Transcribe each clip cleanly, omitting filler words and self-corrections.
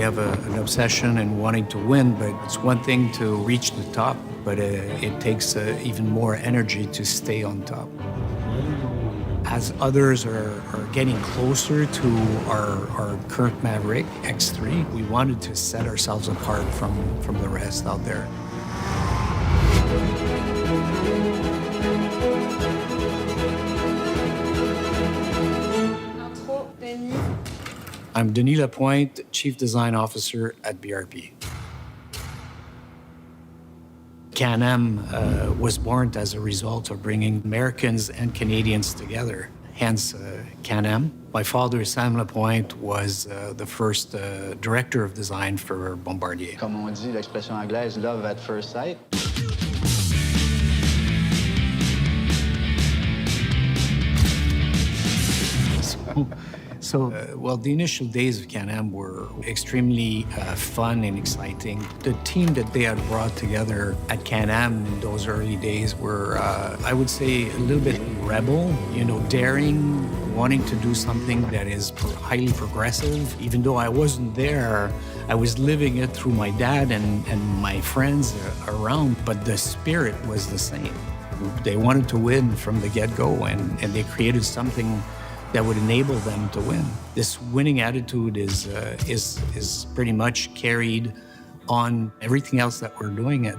have an obsession and wanting to win, but it's one thing to reach the top, but it takes even more energy to stay on top. As others are getting closer to our current Maverick X3, we wanted to set ourselves apart from the rest out there. I'm Denis Lapointe, Chief Design Officer at BRP. Can-Am was born as a result of bringing Americans and Canadians together, hence Can-Am. My father, Sam Lapointe, was the first director of design for Bombardier. Comme on dit, l'expression anglaise, love at first sight. Well, the initial days of Can-Am were extremely fun and exciting. The team that they had brought together at Can-Am in those early days were, I would say, a little bit rebel, daring, wanting to do something that is highly progressive. Even though I wasn't there, I was living it through my dad and my friends around, but the spirit was the same. They wanted to win from the get-go, and they created something that would enable them to win. This winning attitude is pretty much carried on everything else that we're doing at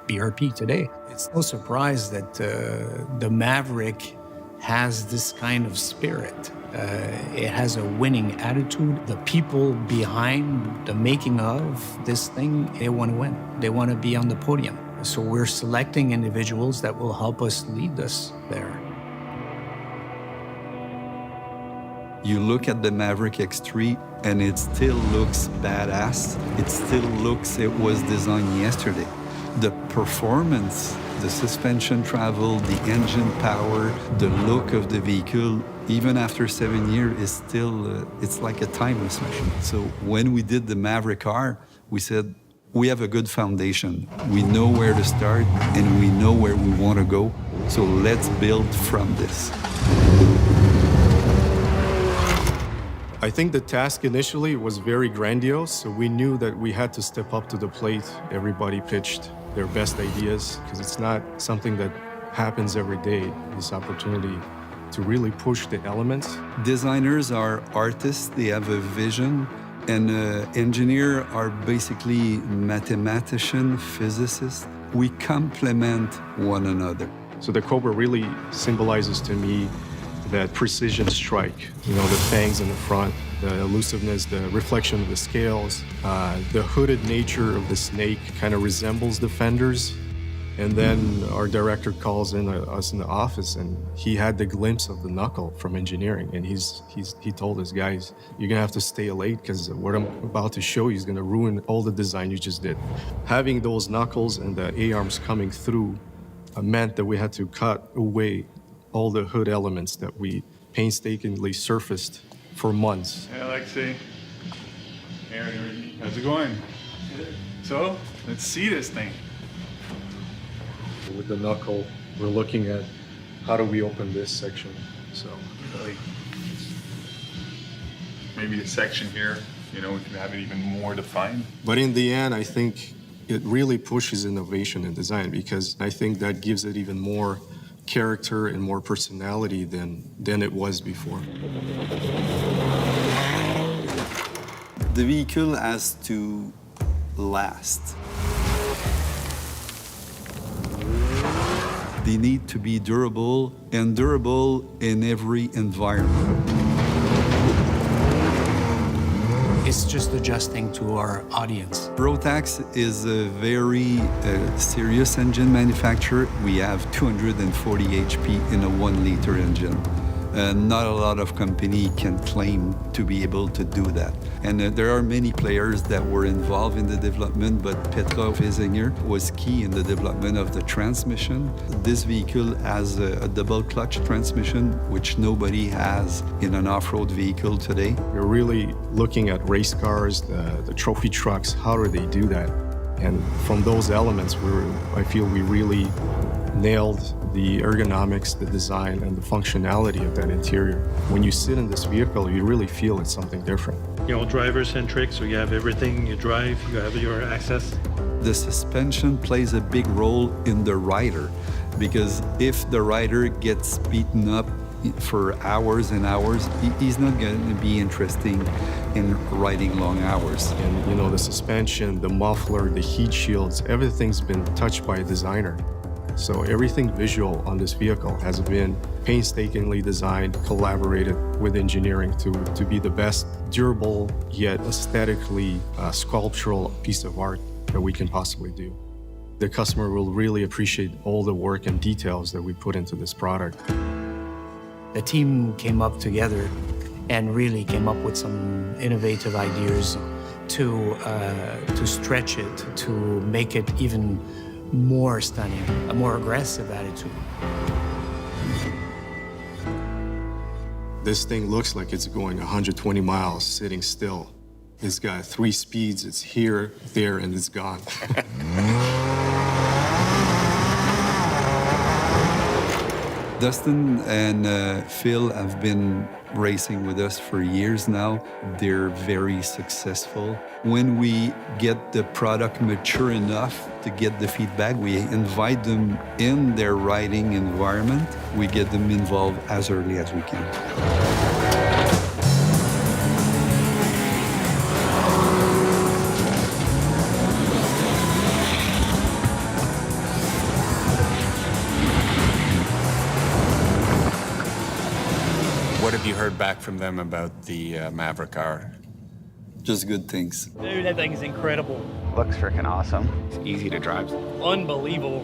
BRP today. It's no surprise that the Maverick has this kind of spirit. It has a winning attitude. The people behind the making of this thing, they want to win. They want to be on the podium. So we're selecting individuals that will help us lead us there. You look at the Maverick X3 and it still looks badass. It still looks, it was designed yesterday. The performance, the suspension travel, the engine power, the look of the vehicle, even after 7 years, is still, it's like a timeless machine. So when we did the Maverick R, we said, we have a good foundation. We know where to start and we know where we want to go. So let's build from this. I think the task initially was very grandiose, so we knew that we had to step up to the plate. Everybody pitched their best ideas, because it's not something that happens every day, this opportunity to really push the elements. Designers are artists, they have a vision, and engineers are basically mathematicians, physicists. We complement one another. So the Cobra really symbolizes to me that precision strike, the fangs in the front, the elusiveness, the reflection of the scales. The hooded nature of the snake kind of resembles the fenders. And then our director calls in us in the office, and he had the glimpse of the knuckle from engineering. And he told us, guys, you're gonna have to stay late because what I'm about to show you is gonna ruin all the design you just did. Having those knuckles and the A-arms coming through meant that we had to cut away all the hood elements that we painstakingly surfaced for months. Hey, Alexei. Hey, how's it going? Good. So, let's see this thing. With the knuckle, we're looking at how do we open this section. So, really, maybe a section here, we can have it even more defined. But in the end, I think it really pushes innovation in design, because I think that gives it even more character and more personality than it was before. The vehicle has to last. They need to be durable, and durable in every environment. It's just adjusting to our audience. Rotax is a very serious engine manufacturer. We have 240 HP in a 1-liter engine. Not a lot of company can claim to be able to do that. And there are many players that were involved in the development, but Petra Fesinger was key in the development of the transmission. This vehicle has a double clutch transmission, which nobody has in an off-road vehicle today. You're really looking at race cars, the trophy trucks, how do they do that? And from those elements, I feel we really nailed the ergonomics, the design, and the functionality of that interior. When you sit in this vehicle, you really feel it's something different. You know, driver-centric, so you have everything, you drive, you have your access. The suspension plays a big role in the rider, because if the rider gets beaten up for hours and hours, he's not going to be interested in riding long hours. And you know, the suspension, the muffler, the heat shields, everything's been touched by a designer. So everything visual on this vehicle has been painstakingly designed, collaborated with engineering to be the best durable yet aesthetically sculptural piece of art that we can possibly do. The customer will really appreciate all the work and details that we put into this product. The team came up together and really came up with some innovative ideas to stretch it, to make it even more stunning, a more aggressive attitude. This thing looks like it's going 120 miles sitting still. It's got 3 speeds. It's here, there, and it's gone. Dustin and Phil have been racing with us for years now. They're very successful. When we get the product mature enough to get the feedback, we invite them in their riding environment. We get them involved as early as we can. What have you heard back from them about the Maverick car? Just good things. Dude, that thing is incredible. Looks freaking awesome. It's easy to drive. Unbelievable.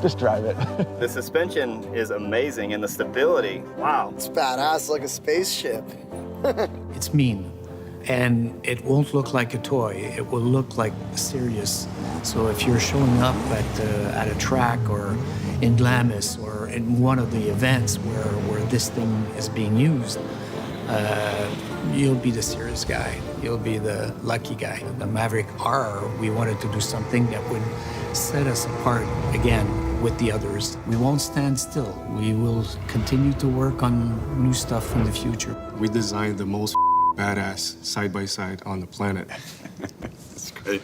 Just drive it. The suspension is amazing, and the stability, wow. It's badass, like a spaceship. It's mean, and it won't look like a toy. It will look like serious. So if you're showing up at a track or in Glamis or in one of the events where this thing is being used, you'll be the serious guy. You'll be the lucky guy. The Maverick R, we wanted to do something that would set us apart again with the others. We won't stand still. We will continue to work on new stuff in the future. We designed the most badass side-by-side on the planet. That's great.